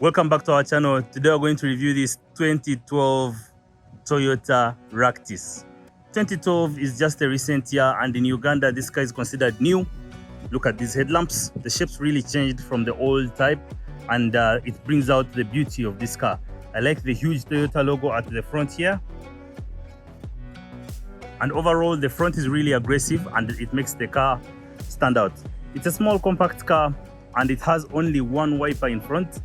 Welcome back to our channel. Today we're going to review this 2012 Toyota Ractis. 2012 is just a recent year, and in Uganda this car is considered new. Look at these headlamps. The shapes really changed from the old type, and it brings out the beauty of this car. I like the huge Toyota logo at the front here, and overall the front is really aggressive and it makes the car stand out. It's a small compact car and it has only one wiper in front,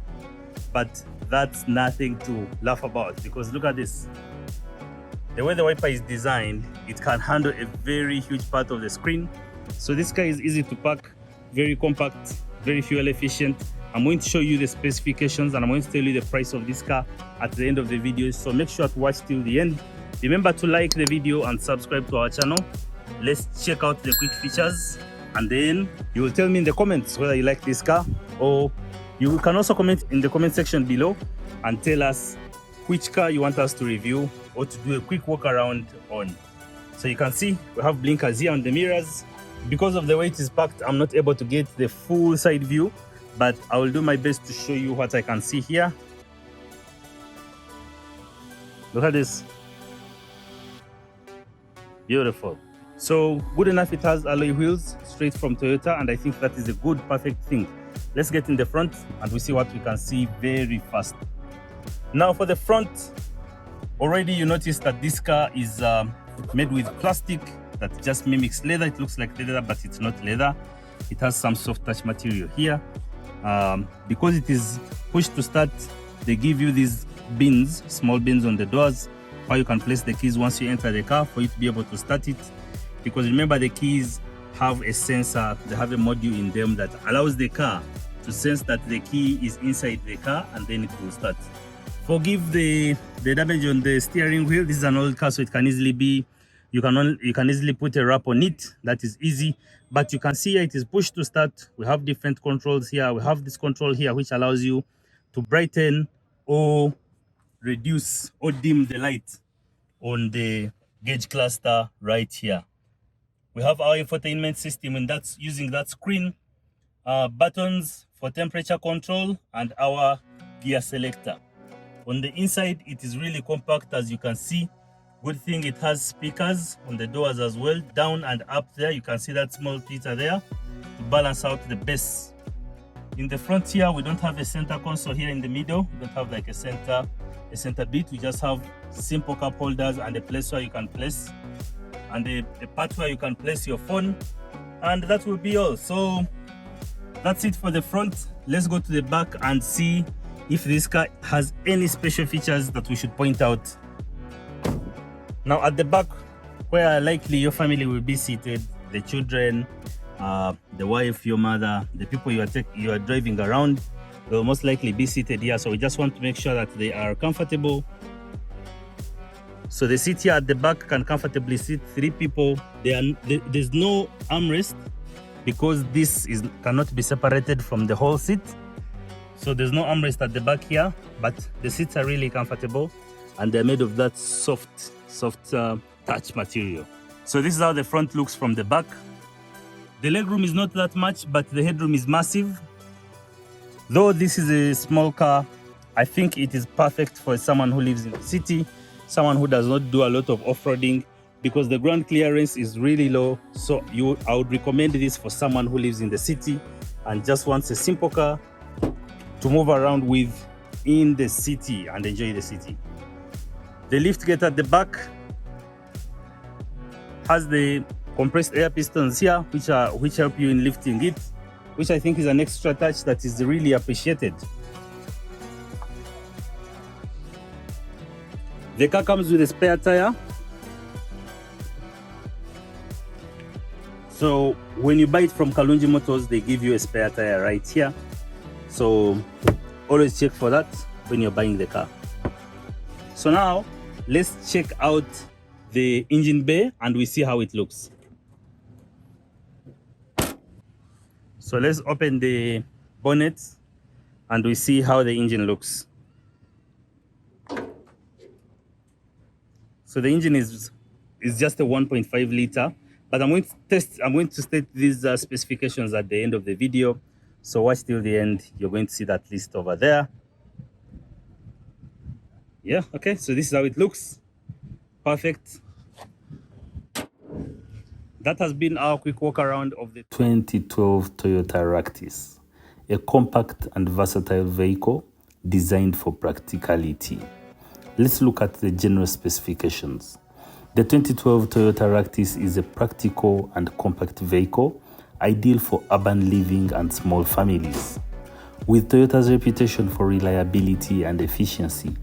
but that's nothing to laugh about because look at this. The way the wiper is designed, it can handle a very huge part of the screen. So this car is easy to pack, very compact, very fuel efficient. I'm going to show you the specifications and I'm going to tell you the price of this car at the end of the video, so make sure to watch till the end. Remember to like the video and subscribe to our channel. Let's check out the quick features, and then you will tell me in the comments whether you like this car, or you can also comment in the comment section below and tell us which car you want us to review or to do a quick walk around on. So you can see we have blinkers here on the mirrors. Because of the way it is packed, I'm not able to get the full side view, but I will do my best to show you what I can see here. Look at this. Beautiful. So good enough, it has alloy wheels straight from Toyota, and I think that is a good, perfect thing. Let's get in the front and we see what we can see very fast. Now for the front, already you notice that this car is made with plastic that just mimics leather. It looks like leather, but it's not leather. It has some soft touch material here. Because it is push to start, they give you these bins, small bins on the doors, where you can place the keys once you enter the car for you to be able to start it. Because remember, the keys have a sensor, they have a module in them that allows the car to sense that the key is inside the car, and then it will start. Forgive the damage on the steering wheel. This is an old car, so it can easily be, you can easily put a wrap on it. That is easy. But you can see here it is push to start. We have different controls here. We have this control here which allows you to brighten or reduce or dim the light on the gauge cluster right here. We have our infotainment system, and that's using that screen, buttons for temperature control, and our gear selector. On the inside, it is really compact, as you can see. Good thing it has speakers on the doors as well, down and up there. You can see that small tweeter there to balance out the bass. In the front here, we don't have a center console here in the middle. We don't have like a center bit. We just have simple cup holders and a place where you can place, and a part where you can place your phone, and that will be all. So that's it for the front. Let's go to the back and see if this car has any special features that we should point out. Now at the back, where likely your family will be seated, the children, the wife, your mother, the people you are driving around, they will most likely be seated here. So we just want to make sure that they are comfortable. So the seat here at the back can comfortably seat 3 people. There's no armrest because this cannot be separated from the whole seat. So there's no armrest at the back here, but the seats are really comfortable, and they're made of that soft touch material. So this is how the front looks from the back. The legroom is not that much, but the headroom is massive. Though this is a small car, I think it is perfect for someone who lives in the city, someone who does not do a lot of off-roading, because the ground clearance is really low. So I would recommend this for someone who lives in the city and just wants a simple car to move around with in the city and enjoy the city. The lift gate at the back has the compressed air pistons here, which help you in lifting it, which I think is an extra touch that is really appreciated. The car comes with a spare tire. So when you buy it from Kalunji Motors, they give you a spare tire right here. So always check for that when you're buying the car. So now let's check out the engine bay and we see how it looks. So let's open the bonnet and we see how the engine looks. So the engine is just a 1.5 liter, but I'm going to state these specifications at the end of the video. So watch till the end. You're going to see that list over there. Yeah, okay, so this is how it looks. Perfect. That has been our quick walk around of the 2012 Toyota Ractis, a compact and versatile vehicle designed for practicality. Let's look at the general specifications. The 2012 Toyota Ractis is a practical and compact vehicle ideal for urban living and small families. With Toyota's reputation for reliability and efficiency,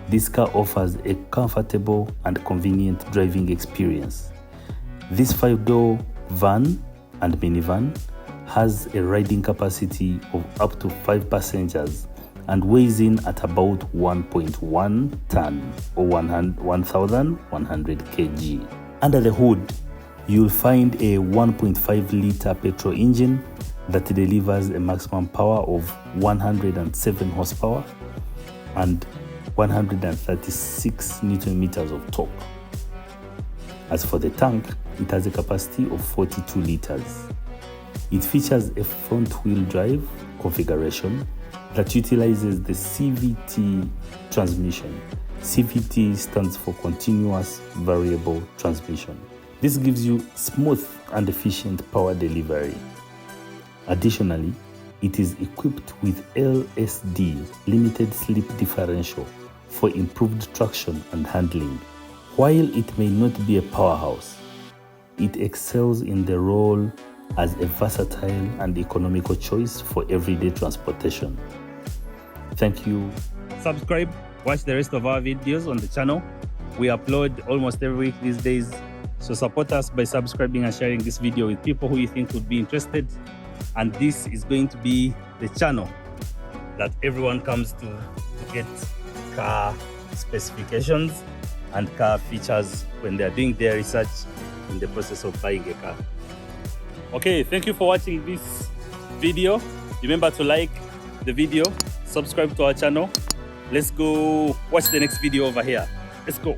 this car offers a comfortable and convenient driving experience. This 5-door van and minivan has a riding capacity of up to 5 passengers and weighs in at about 1.1 ton or 1,100 kg. Under the hood, you'll find a 1.5-liter petrol engine that delivers a maximum power of 107 horsepower and 136 Newton meters of torque. As for the tank, it has a capacity of 42 liters. It features a front-wheel drive configuration that utilizes the CVT transmission. CVT stands for Continuous Variable Transmission. This gives you smooth and efficient power delivery. Additionally, it is equipped with LSD, limited slip differential, for improved traction and handling. While it may not be a powerhouse, it excels in the role as a versatile and economical choice for everyday transportation. Thank you. Subscribe, watch the rest of our videos on the channel. We upload almost every week these days, so support us by subscribing and sharing this video with people who you think would be interested. And this is going to be the channel that everyone comes to get car specifications and car features when they are doing their research in the process of buying a car. Okay, thank you for watching this video. Remember to like the video, subscribe to our channel. Let's go watch the next video over here. Let's go.